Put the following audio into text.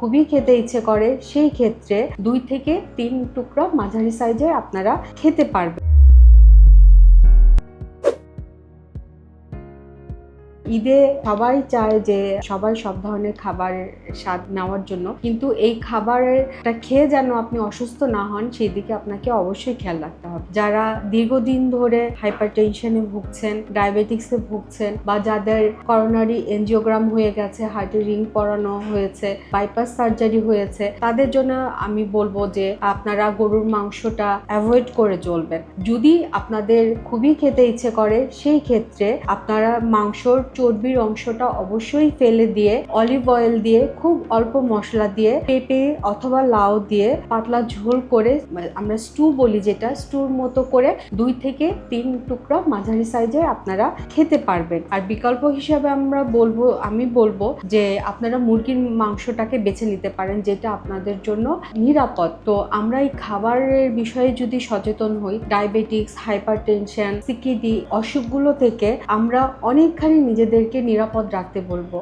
খুবই খেতে ইচ্ছে করে সেই ক্ষেত্রে 2 থেকে 3 টুকরা মাঝারি সাইজের আপনারা খেতে পারবেন। ঈদে সবাই চায় যে সবাই সব ধরনের খাবারের স্বাদ নেওয়ার জন্য, কিন্তু এই খাবারটা খেয়ে যেন আপনি অসুস্থ না হন সেই দিকে আপনাকে অবশ্যই খেয়াল রাখতে হবে। যারা দীর্ঘদিন ধরে হাইপারটেনশনে ভুগছেন, ডায়াবেটিক্সে ভুগছেন, বা যাদের করোনারি এনজিওগ্রাম হয়ে গেছে, হার্টে রিং পরানো হয়েছে, বাইপাস সার্জারি হয়েছে, তাদের জন্য আমি বলবো যে আপনারা গরুর মাংসটা অ্যাভয়েড করে চলবেন। যদি আপনাদের খুবই খেতে ইচ্ছে করে সেই ক্ষেত্রে আপনারা মাংসর চর্বির অংশটা অবশ্যই ফেলে দিয়ে অলিভ অয়েল দিয়ে খুব অল্প মশলা দিয়ে পেঁপে অথবা লাউ দিয়ে পাতলা ঝোল করে, আমরা স্টু বলি যেটা, স্টুর মতো করে 2 থেকে 3 টুকরা মাঝারি সাইজে আপনারা খেতে পারবেন। আর বিকল্প হিসাবে আমি বলবো যে আপনারা মুরগির মাংসটাকে বেছে নিতে পারেন, যেটা আপনাদের জন্য নিরাপদ। তো আমরা এই খাবারের বিষয়ে যদি সচেতন হই, ডায়াবেটিক্স, হাইপারটেনশন, সিকিডি অসুখগুলো থেকে আমরা অনেকখানি নিজেদেরকে নিরাপদ রাখতে বলবো।